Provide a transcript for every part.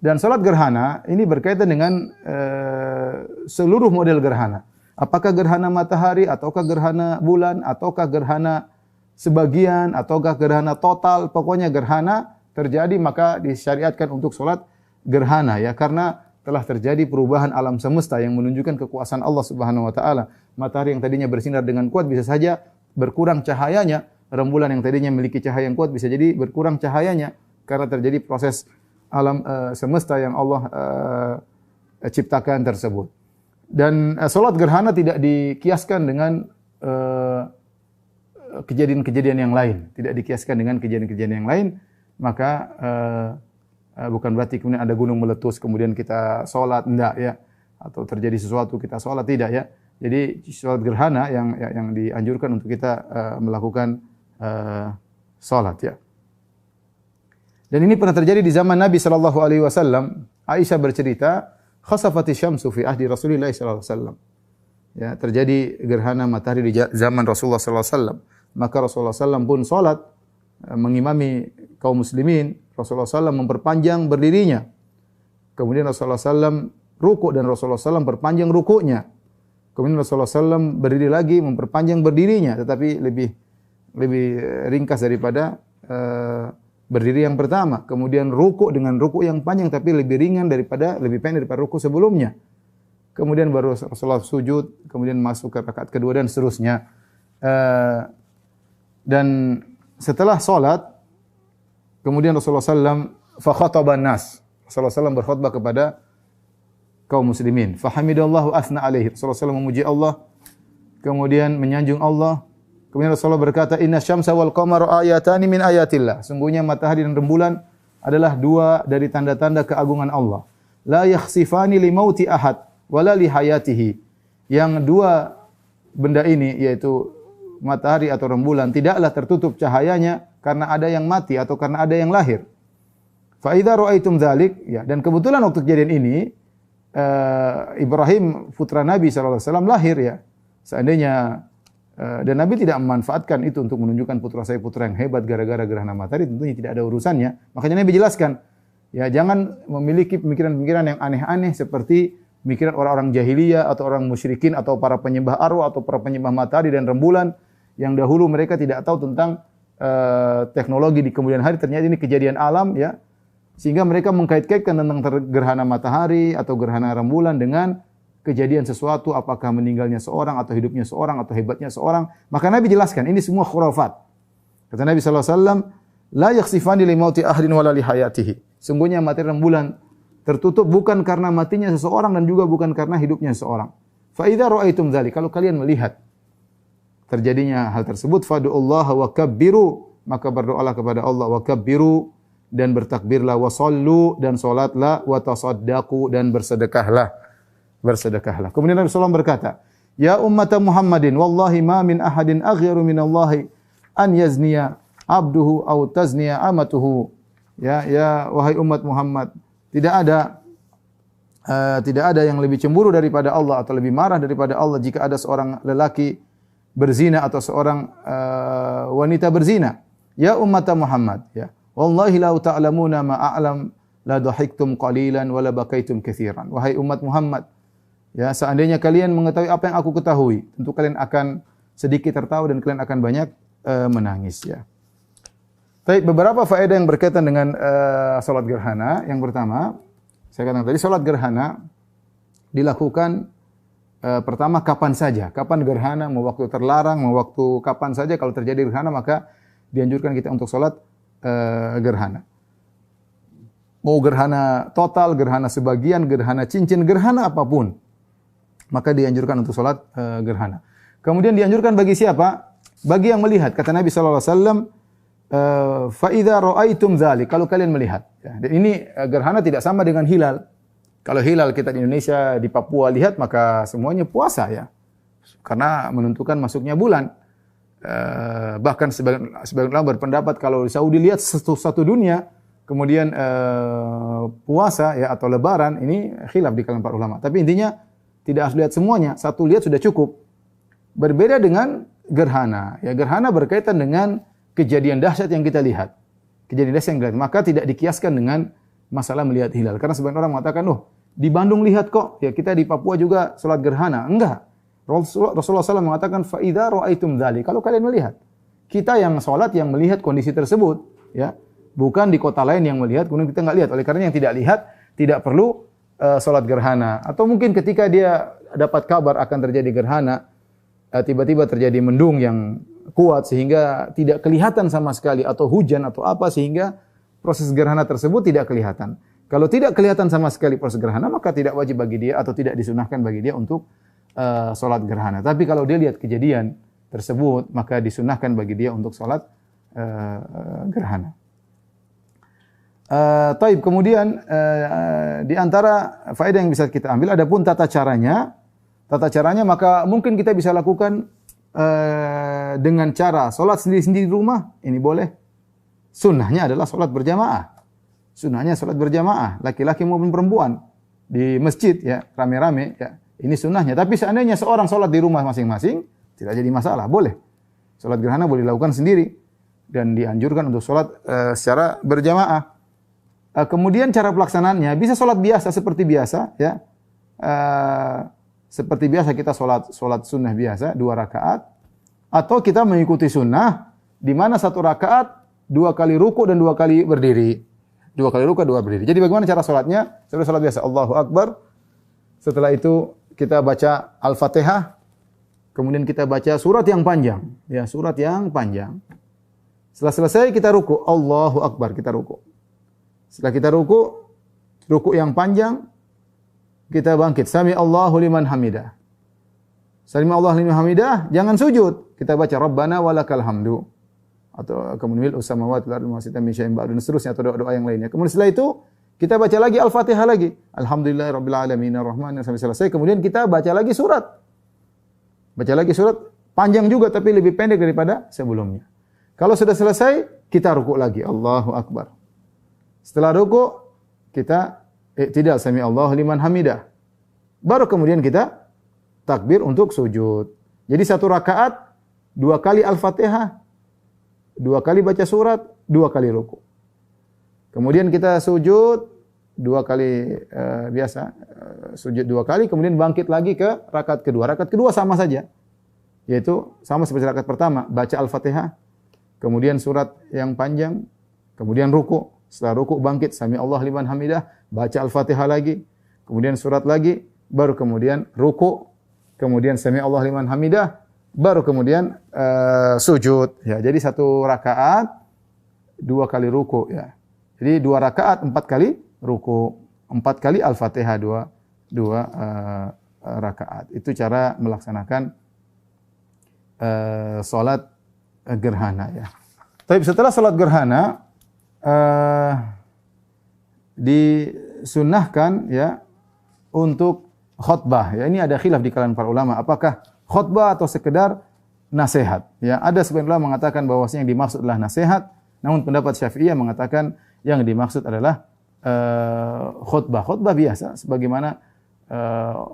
Dan salat gerhana ini berkaitan dengan seluruh model gerhana. Apakah gerhana matahari, ataukah gerhana bulan, ataukah gerhana sebagian, ataukah gerhana total, pokoknya gerhana terjadi maka disyariatkan untuk salat gerhana ya, karena telah terjadi perubahan alam semesta yang menunjukkan kekuasaan Allah Subhanahu wa taala. Matahari yang tadinya bersinar dengan kuat bisa saja berkurang cahayanya, rembulan yang tadinya memiliki cahaya yang kuat bisa jadi berkurang cahayanya karena terjadi proses alam semesta yang Allah ciptakan tersebut. Dan salat gerhana tidak dikiaskan dengan kejadian-kejadian yang lain, tidak dikiaskan dengan kejadian-kejadian yang lain, maka bukan berarti kemudian ada gunung meletus kemudian kita salat, enggak ya, atau terjadi sesuatu kita salat, tidak ya. Jadi salat gerhana yang dianjurkan untuk kita melakukan salat ya. Dan ini pernah terjadi di zaman Nabi sallallahu alaihi wasallam. Aisyah bercerita, khasafati syamsu fi ahdi Rasulillah sallallahu alaihi wasallam. Ya, terjadi gerhana matahari di zaman Rasulullah sallallahu alaihi wasallam. Maka Rasulullah sallallahu pun salat mengimami kaum muslimin. Rasulullah sallallahu memperpanjang berdirinya. Kemudian Rasulullah sallallahu rukuk dan Rasulullah sallallahu perpanjang rukuknya. Kemudian Rasulullah sallallahu berdiri lagi memperpanjang berdirinya, tetapi lebih ringkas daripada berdiri yang pertama. Kemudian rukuk dengan rukuk yang panjang tapi lebih pendek daripada rukuk sebelumnya. Kemudian baru Rasulullah sujud, kemudian masuk ke rakaat kedua dan seterusnya. Dan setelah salat, kemudian Rasulullah sallallahu fa khataban nas. Rasulullah sallallahu berkhutbah kepada kaum muslimin. Fa hamidallahu asna alaihi. Rasulullah sallallahu memuji Allah, kemudian menyanjung Allah. Kemudian Rasulullah berkata, "Inna syamsa wal qamara ayatani min ayatillah." Sungguhnya matahari dan rembulan adalah dua dari tanda-tanda keagungan Allah. La yakhsifani li mauti ahad wala li hayatihi. Yang dua benda ini yaitu matahari atau rembulan tidaklah tertutup cahayanya karena ada yang mati atau karena ada yang lahir. Fa idza ra'aitum dzalik, ya, dan kebetulan waktu kejadian ini Ibrahim putra Nabi sallallahu alaihi wasallam lahir ya. Seandainya dan Nabi tidak memanfaatkan itu untuk menunjukkan putra saya putra yang hebat gara-gara gerhana matahari, tentunya tidak ada urusannya. Makanya Nabi jelaskan, ya jangan memiliki pemikiran-pemikiran yang aneh-aneh seperti pemikiran orang-orang jahiliyah atau orang musyrikin atau para penyembah arwah atau para penyembah matahari dan rembulan yang dahulu mereka tidak tahu tentang teknologi di kemudian hari, ternyata ini kejadian alam ya. Sehingga mereka mengkait-kaitkan tentang gerhana matahari atau gerhana rembulan dengan kejadian sesuatu, apakah meninggalnya seorang atau hidupnya seorang atau hebatnya seorang. Maka Nabi jelaskan ini semua khurafat. Kata Nabi sallallahu alaihi wasallam, la yakhsifani li mauti ahadin wala li hayatihi. Sungguhnya matahari rembulan tertutup bukan karena matinya seseorang dan juga bukan karena hidupnya seseorang. Fa idza ra'aitum dzalik, kalau kalian melihat terjadinya hal tersebut, fad'ullaha wa kabbiru, maka berdoalah kepada Allah, wa kabbiru, dan bertakbirlah, wa sallu, dan salatlah, wa tasaddaqu, dan bersedekahlah. Kemudian Nabi SAW berkata, "Ya ummata Muhammadin, wallahi ma min ahadin aghyaru min Allahi an yazniya abduhu aw tazniya amatuhu." Ya wahai umat Muhammad, tidak ada yang lebih cemburu daripada Allah atau lebih marah daripada Allah jika ada seorang lelaki berzina atau seorang wanita berzina. Ya ummata Muhammad, ya. Wallahi la ta'lamuna ma a'lam la dhahiktum qalilan wa la bakaitum katsiran. Wahai umat Muhammad, ya, seandainya kalian mengetahui apa yang aku ketahui, tentu kalian akan sedikit tertawa dan kalian akan banyak menangis ya. Baik, beberapa faedah yang berkaitan dengan salat gerhana. Yang pertama, saya katakan tadi salat gerhana dilakukan pertama kapan saja. Kapan gerhana, mau waktu terlarang, mau waktu kapan saja kalau terjadi gerhana maka dianjurkan kita untuk salat gerhana. Mau gerhana total, gerhana sebagian, gerhana cincin, gerhana apapun, maka dianjurkan untuk salat gerhana. Kemudian dianjurkan bagi siapa? Bagi yang melihat. Kata Nabi sallallahu alaihi wasallam, fa idza ra'aitum dzalik, kalau kalian melihat. Ya, dan ini gerhana tidak sama dengan hilal. Kalau hilal kita di Indonesia, di Papua lihat maka semuanya puasa ya. Karena menentukan masuknya bulan. Bahkan sebagian ulama berpendapat kalau di Saudi lihat satu dunia kemudian puasa ya atau lebaran, ini khilaf di kalangan para ulama. Tapi intinya tidak harus lihat semuanya, satu lihat sudah cukup. Berbeda dengan gerhana. Ya, gerhana berkaitan dengan kejadian dahsyat yang kita lihat. Kejadian dahsyat yang kita lihat. Maka tidak dikiaskan dengan masalah melihat hilal. Karena sebagian orang mengatakan, di Bandung lihat kok, ya kita di Papua juga salat gerhana. Enggak. Rasulullah SAW mengatakan, fa idza ra'aitum dzalik. Kalau kalian melihat, kita yang salat yang melihat kondisi tersebut, ya, bukan di kota lain yang melihat, kemudian kita enggak lihat. Oleh karena yang tidak lihat tidak perlu salat gerhana. Atau mungkin ketika dia dapat kabar akan terjadi gerhana, tiba-tiba terjadi mendung yang kuat sehingga tidak kelihatan sama sekali, atau hujan atau apa sehingga proses gerhana tersebut tidak kelihatan. Kalau tidak kelihatan sama sekali proses gerhana, maka tidak wajib bagi dia atau tidak disunahkan bagi dia untuk salat gerhana. Tapi kalau dia lihat kejadian tersebut, maka disunahkan bagi dia untuk salat gerhana. Taib, kemudian di antara faedah yang bisa kita ambil, adapun tata caranya maka mungkin kita bisa lakukan dengan cara salat sendiri-sendiri di rumah, ini boleh. Sunnahnya adalah salat berjamaah. Sunnahnya salat berjamaah, laki-laki maupun perempuan di masjid, ya, rame-rame, ya. Ini sunnahnya. Tapi seandainya seorang salat di rumah masing-masing, tidak jadi masalah, boleh. Salat gerhana boleh dilakukan sendiri dan dianjurkan untuk salat secara berjamaah. Kemudian cara pelaksanaannya bisa salat biasa seperti biasa, ya. Seperti biasa kita salat sunnah biasa 2 rakaat, atau kita mengikuti sunnah di mana 1 rakaat 2 kali ruku dan 2 kali berdiri. 2 kali ruku, 2 berdiri. Jadi bagaimana cara salatnya? Seperti salat biasa, Allahu Akbar. Setelah itu kita baca Al-Fatihah, kemudian kita baca surat yang panjang, ya, surat yang panjang. Setelah selesai kita ruku, Allahu Akbar, kita ruku. Setelah kita ruku yang panjang, kita bangkit, Sami Allahu liman hamidah. Sami Allahu liman hamidah, jangan sujud. Kita baca Rabbana walakal hamdu. Atau kemudian mil'us samawati wal ardi wa ma syi'ta min syai'in ba'du, dan seterusnya, atau doa-doa yang lainnya. Kemudian setelah itu kita baca lagi Al-Fatihah lagi. Alhamdulillahirabbil alamin arrahmanir rahim, sampai selesai. Kemudian kita baca lagi surat. Baca lagi surat panjang juga tapi lebih pendek daripada sebelumnya. Kalau sudah selesai, kita ruku lagi, Allahu Akbar. Setelah ruku, kita i'tidal, Sami Allahu liman hamidah. Baru kemudian kita takbir untuk sujud. Jadi 1 rakaat 2 kali Al-Fatihah, 2 kali baca surat, 2 kali ruku. Kemudian kita sujud 2 kali biasa, sujud 2 kali, kemudian bangkit lagi ke rakaat kedua. Rakaat kedua sama saja, yaitu sama seperti rakaat pertama, baca Al-Fatihah, kemudian surat yang panjang, kemudian ruku. Setelah ruku bangkit, Sami Allah liman hamidah, baca Al-Fatihah lagi, kemudian surat lagi, baru kemudian ruku, kemudian Sami Allah liman hamidah, baru kemudian sujud. Ya, jadi 1 rakaat 2 kali ruku, ya. Jadi 2 rakaat 4 kali ruku, 4 kali Al-Fatihah 2 rakaat. Itu cara melaksanakan salat gerhana, ya. Tapi setelah salat gerhana disunnahkan, ya, untuk khutbah. Ya, ini ada khilaf di kalangan para ulama, apakah khutbah atau sekedar nasihat. Ya, ada sebagian ulama mengatakan bahwasanya yang dimaksud adalah nasihat, namun pendapat Syafi'iyah mengatakan yang dimaksud adalah khutbah. Khutbah biasa sebagaimana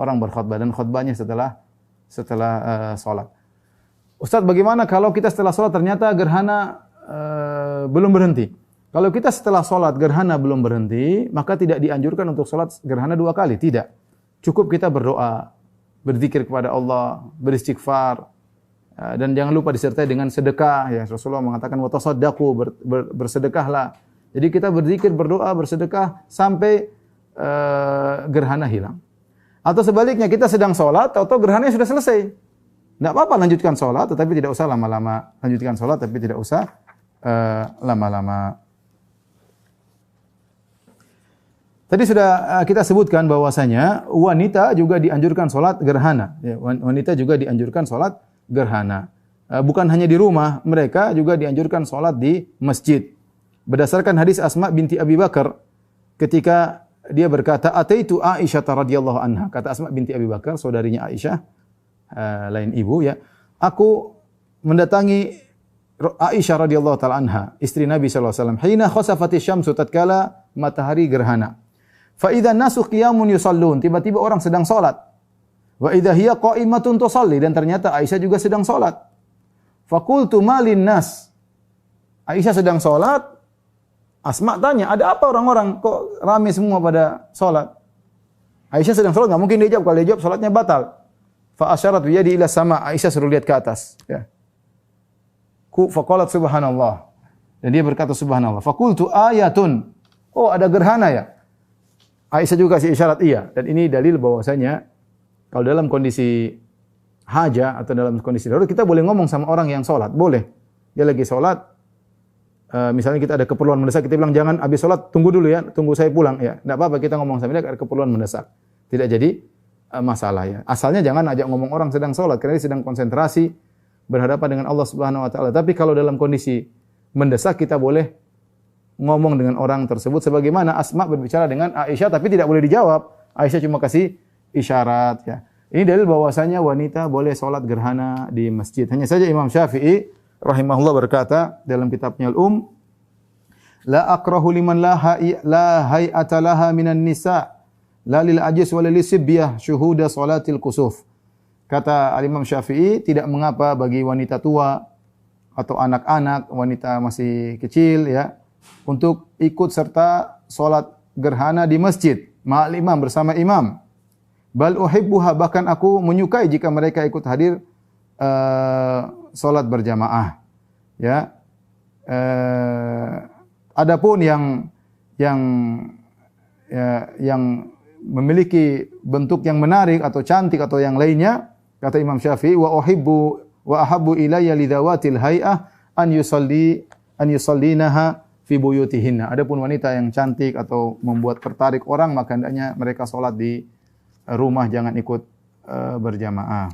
orang berkhutbah, dan khutbahnya setelah salat. Ustaz, bagaimana kalau kita setelah salat ternyata gerhana belum berhenti? Kalau kita setelah salat gerhana belum berhenti, maka tidak dianjurkan untuk salat gerhana 2 kali, tidak. Cukup kita berdoa, berzikir kepada Allah, beristighfar, dan jangan lupa disertai dengan sedekah. Ya, Rasulullah mengatakan wa tasaddaqu, bersedekahlah. Jadi kita berzikir, berdoa, bersedekah sampai gerhana hilang. Atau sebaliknya, kita sedang salat atau gerhananya sudah selesai. Tidak apa-apa lanjutkan salat, tetapi tidak usah lama-lama. Lanjutkan salat tapi tidak usah lama-lama. Tadi sudah kita sebutkan bahwasanya wanita juga dianjurkan salat gerhana. Ya, wanita juga dianjurkan salat gerhana. Bukan hanya di rumah, mereka juga dianjurkan salat di masjid. Berdasarkan hadis Asma binti Abi Bakar, ketika dia berkata, "Ataitu Aisyah radhiyallahu anha." Kata Asma binti Abi Bakar, saudarinya Aisyah, lain ibu, ya. Aku mendatangi Aisyah radhiyallahu taala anha, istri Nabi sallallahu alaihi wasallam, hina khasafati syamsu, tatkala matahari gerhana. Fa idza nasu qiyamun yusallun, tiba-tiba orang sedang salat. Wa idza hiya qa'imatun tusalli, dan ternyata Aisyah juga sedang salat. Fa qultu malin nas, Aisyah sedang salat, Asma tanya, ada apa orang-orang kok ramai semua pada salat? Aisyah sedang salat, enggak mungkin dia jawab. Kalau dia jawab salatnya batal. Fa asyarat bi yadi ila sama. Aisyah suruh lihat ke atas, ya. Faqalat subhanallah. Dan dia berkata subhanallah. Faqultu ayatun. Oh, ada gerhana ya? Aisyah juga kasih isyarat iya. Dan ini dalil bahwasanya kalau dalam kondisi haja atau dalam kondisi darurat kita boleh ngomong sama orang yang salat, boleh. Dia lagi salat, misalnya kita ada keperluan mendesak, kita bilang jangan habis salat, tunggu dulu ya, tunggu saya pulang ya. Enggak apa-apa kita ngomong sama dia ada keperluan mendesak. Tidak jadi masalah ya. Asalnya jangan ajak ngomong orang sedang salat karena dia sedang konsentrasi berhadapan dengan Allah Subhanahu wa taala. Tapi kalau dalam kondisi mendesak kita boleh ngomong dengan orang tersebut sebagaimana Asma berbicara dengan Aisyah tapi tidak boleh dijawab. Aisyah cuma kasih isyarat ya. Ini dalil bahwasanya wanita boleh salat gerhana di masjid. Hanya saja Imam Syafi'i rahimahullah berkata dalam kitabnya Al-Um, la akrahu liman la hay'ata laha minan nisa la lil ajis wa lil sibyah syuhuda salatil kusuf. Kata Imam Syafi'i, tidak mengapa bagi wanita tua atau anak-anak, wanita masih kecil ya, untuk ikut serta salat gerhana di masjid ma'al imam, bersama imam. Bal uhibbuha, bahkan aku menyukai jika mereka ikut hadir salat berjamaah. Ya. Adapun yang memiliki bentuk yang menarik atau cantik atau yang lainnya, kata Imam Syafi'i, wa ahabbu ilayya lidzawatil hay'ah an yusallinaha fi buyutihinna. Adapun wanita yang cantik atau membuat tertarik orang, maka hendaknya mereka salat di rumah, jangan ikut berjamaah.